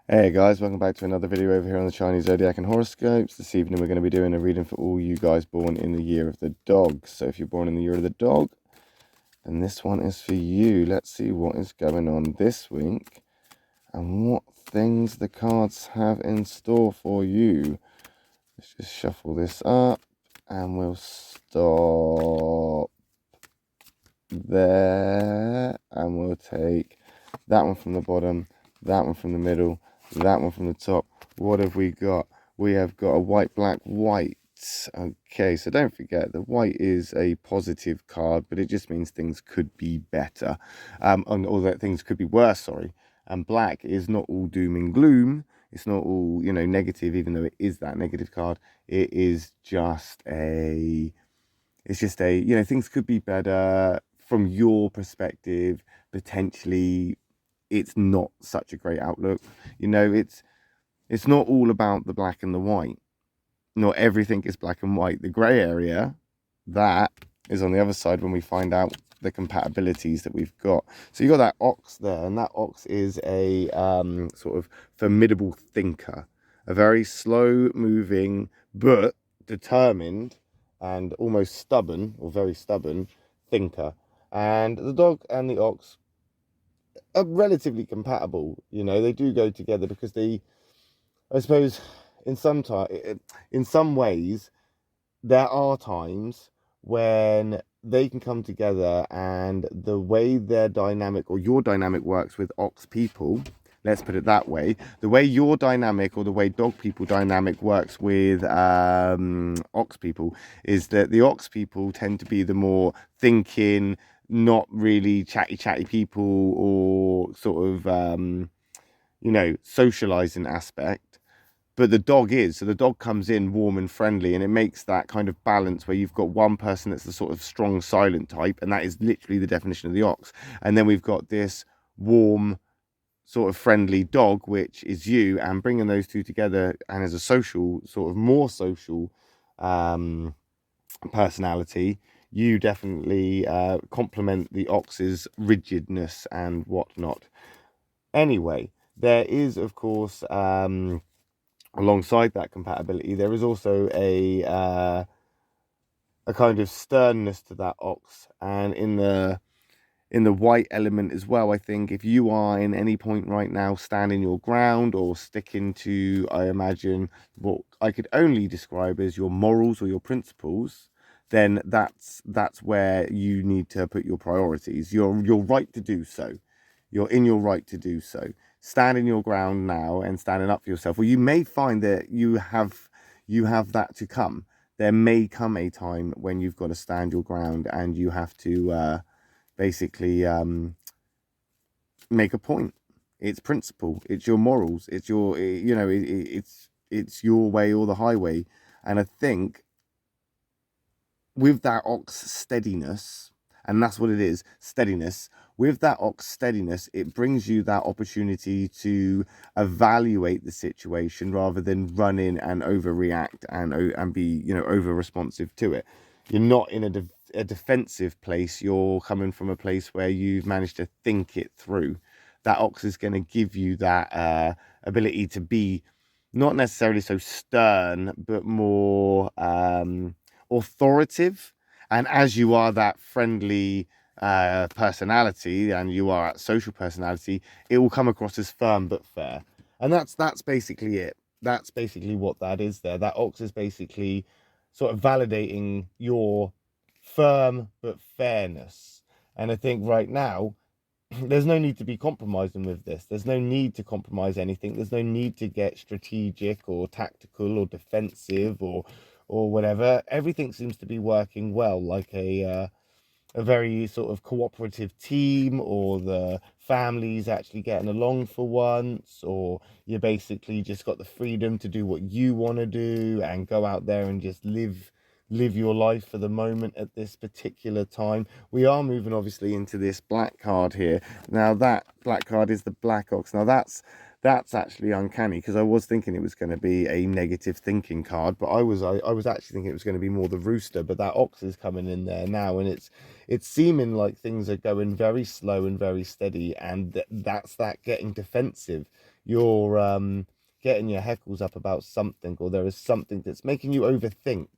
Hey guys, welcome back to another video over here on the Chinese Zodiac and horoscopes. This evening we're going to be doing a reading for all you guys born in the year of the dog. So if you're born in the year of the dog, then this one is for you. Let's see what is going on this week and what things the cards have in store for you. Let's just shuffle this up and we'll stop there, and we'll take that one from the bottom, that one from the middle, that one from the top. What have we got? We have got a white, black, white. Okay, so don't forget the white is a positive card, but it just means things could be better, or that things could be worse, sorry. And black is not all doom and gloom. It's not all, negative, even though it is that negative card. It is just a, things could be better from your perspective. Potentially it's not such a great outlook. It's not all about the black and the white. Not everything is black and white. The gray area, that is on the other side when we find out the compatibilities that we've got. So you got that ox there, and that ox is a sort of formidable thinker, a very slow moving but determined and almost stubborn, or very stubborn, thinker. And the dog and the ox are relatively compatible. They do go together because I suppose, in some ways, there are times when they can come together, and the way their dynamic, or your dynamic, works with ox people, let's put it that way, the way your dynamic, or the way dog people dynamic works with ox people, is that the ox people tend to be the more thinking, not really chatty people, or sort of socializing aspect. But the dog is. So the dog comes in warm and friendly, and it makes that kind of balance where you've got one person that's the sort of strong, silent type, and that is literally the definition of the ox. And then we've got this warm, sort of friendly dog, which is you, and bringing those two together, and as a social, sort of more social personality, you definitely complement the ox's rigidness and whatnot. Anyway, there is, of course, alongside that compatibility, there is also a kind of sternness to that ox, and in the white element as well. I think if you are in any point right now standing your ground, or sticking to, I imagine, what I could only describe as your morals or your principles, then that's where you need to put your priorities. You're right to do so. You're in your right to do so. Standing your ground now and standing up for yourself. Well, you may find that you have that to come. There may come a time when you've got to stand your ground, and you have to basically make a point. It's principle. It's your morals. It's your it's your way or the highway. And I think with that ox steadiness, and that's what it is, steadiness. With that ox steadiness, it brings you that opportunity to evaluate the situation rather than run in and overreact and be over responsive to it. You're not in a defensive place. You're coming from a place where you've managed to think it through. That ox is going to give you that ability to be not necessarily so stern, but more authoritative. And as you are that friendly personality, and you are a social personality, it will come across as firm but fair. And that's basically it. That's basically what that is there. That ox is basically sort of validating your firm but fairness. And I think right now, there's no need to be compromising with this. There's no need to compromise anything. There's no need to get strategic or tactical or defensive or whatever. Everything seems to be working well, like a very sort of cooperative team, or the family's actually getting along for once, or you basically just got the freedom to do what you want to do and go out there and just live your life for the moment at this particular time. We are moving obviously into this black card here. Now that black card is the black ox. Now that's actually uncanny, because I was thinking it was going to be a negative thinking card, but I was actually thinking it was going to be more the rooster. But that ox is coming in there now, and it's seeming like things are going very slow and very steady, and that's that getting defensive. you're getting your heckles up about something, or there is something that's making you overthink.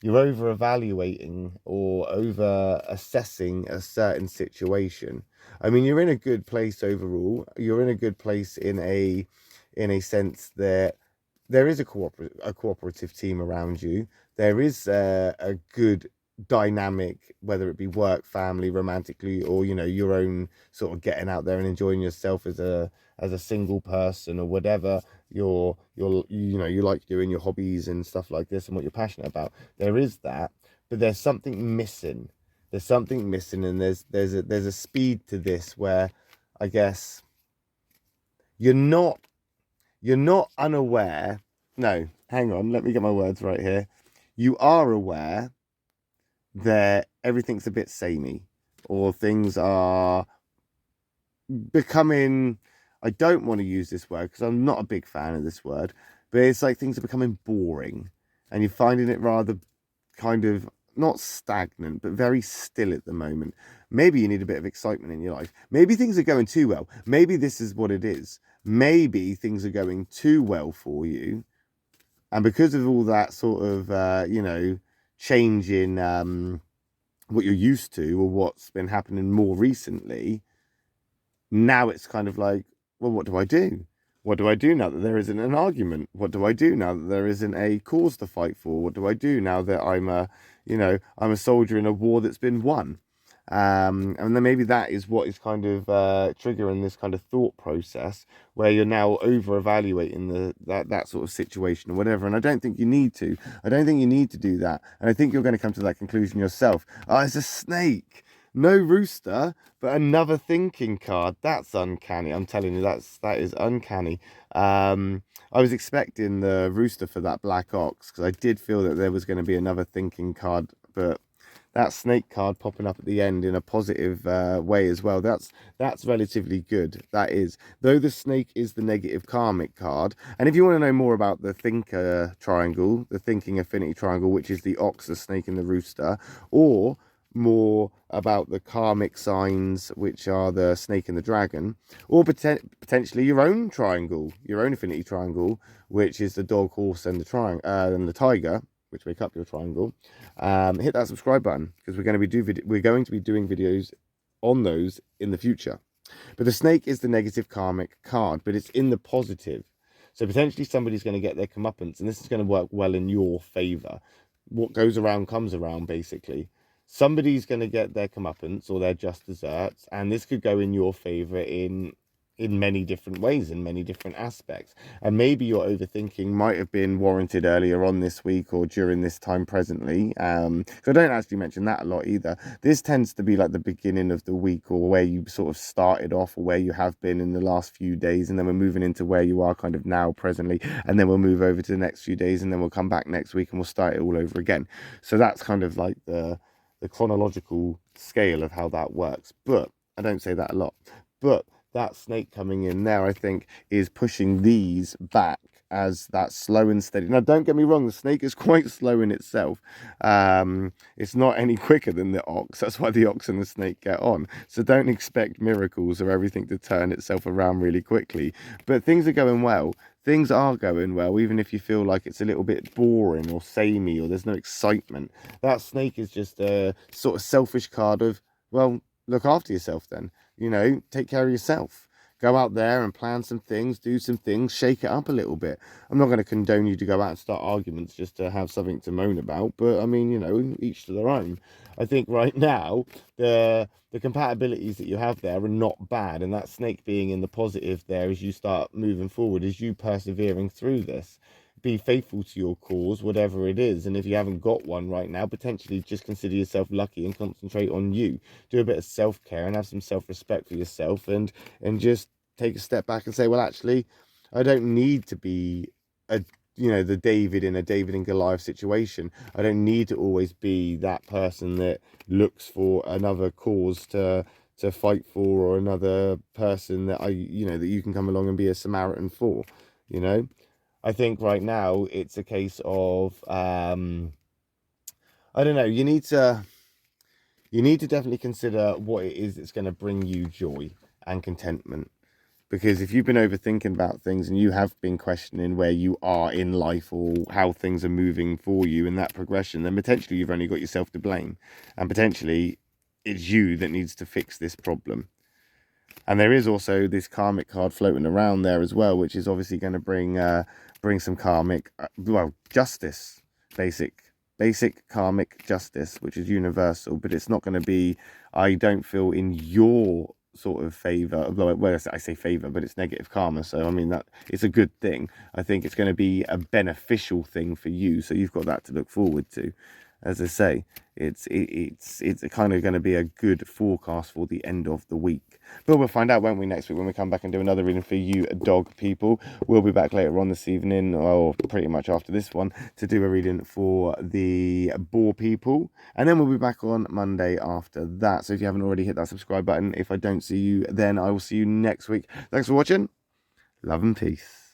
You're over evaluating or over assessing a certain situation. I mean, you're in a good place overall. You're in a good place in a sense that there is a cooperative team around you. There is a good dynamic, whether it be work, family, romantically, or your own sort of getting out there and enjoying yourself as a single person, or whatever you like doing, your hobbies and stuff like this, and what you're passionate about. There is that, but there's something missing. There's something missing, and there's a speed to this where I guess you're not unaware. No, hang on, let me get my words right here. You are aware that everything's a bit samey, or things are becoming, I don't want to use this word because I'm not a big fan of this word, but it's like things are becoming boring, and you're finding it rather kind of not stagnant, but very still at the moment. Maybe you need a bit of excitement in your life. Maybe things are going too well. Maybe this is what it is. Maybe things are going too well for you, and because of all that sort of change in what you're used to, or what's been happening more recently, now it's kind of like, well, what do I do? What do I do now that there isn't an argument? What do I do now that there isn't a cause to fight for? What do I do now that I'm a soldier in a war that's been won? And then maybe that is what is kind of triggering this kind of thought process, where you're now over evaluating that sort of situation or whatever. And I don't think you need to. I don't think you need to do that. And I think you're going to come to that conclusion yourself. Oh, it's a snake. No rooster, but another thinking card. That's uncanny. I'm telling you, that is uncanny. I was expecting the rooster for that black ox, because I did feel that there was going to be another thinking card, but that snake card popping up at the end in a positive way as well. That's relatively good. That is, though the snake is the negative karmic card. And if you want to know more about the thinker triangle, the thinking affinity triangle, which is the ox, the snake, and the rooster, or more about the karmic signs, which are the snake and the dragon, or potentially your own triangle, your own affinity triangle, which is the dog, horse, and the tiger, which make up your triangle, hit that subscribe button, because we're going to be doing videos on those in the future. But the snake is the negative karmic card, but it's in the positive. So potentially somebody's going to get their comeuppance, and this is going to work well in your favor. What goes around comes around, basically. Somebody's going to get their comeuppance or their just desserts, and this could go in your favor in many different ways, in many different aspects. And maybe your overthinking might have been warranted earlier on this week or during this time presently. So I don't actually mention that a lot either. This tends to be like the beginning of the week, or where you sort of started off, or where you have been in the last few days, and then we're moving into where you are kind of now presently, and then we'll move over to the next few days, and then we'll come back next week and we'll start it all over again. So that's kind of like the chronological scale of how that works. But I don't say that a lot. But that snake coming in there, I think, is pushing these back as that slow and steady. Now, don't get me wrong, the snake is quite slow in itself. It's not any quicker than the ox. That's why the ox and the snake get on. So don't expect miracles or everything to turn itself around really quickly. But things are going well. Things are going well, even if you feel like it's a little bit boring or samey, or there's no excitement. That snake is just a sort of selfish card of, well, look after yourself then. Take care of yourself. Go out there and plan some things, do some things, shake it up a little bit. I'm not going to condone you to go out and start arguments just to have something to moan about, but I mean, each to their own. I think right now, the compatibilities that you have there are not bad, and that snake being in the positive there as you start moving forward, as you persevering through this. Be faithful to your cause, whatever it is. And if you haven't got one right now, potentially just consider yourself lucky and concentrate on you. Do a bit of self-care and have some self-respect for yourself, and just take a step back and say, well, actually, I don't need to be the David in a David and Goliath situation. I don't need to always be that person that looks for another cause to fight for, or another person that that you can come along and be a Samaritan for. I think right now it's a case of I don't know, you need to definitely consider what it is that's going to bring you joy and contentment. Because if you've been overthinking about things and you have been questioning where you are in life or how things are moving for you in that progression, then potentially you've only got yourself to blame. And potentially it's you that needs to fix this problem. And there is also this karmic card floating around there as well, which is obviously going to bring some karmic, justice, basic karmic justice, which is universal, but it's not going to be, I don't feel, in your sort of favor. Well, I say favor, but it's negative karma, so I mean that it's a good thing. I think it's going to be a beneficial thing for you, so you've got that to look forward to. As I say, it's kind of going to be a good forecast for the end of the week. But we'll find out, won't we, next week when we come back and do another reading for you dog people. We'll be back later on this evening, or pretty much after this one, to do a reading for the boar people. And then we'll be back on Monday after that. So if you haven't already, hit that subscribe button. If I don't see you then, I will see you next week. Thanks for watching. Love and peace.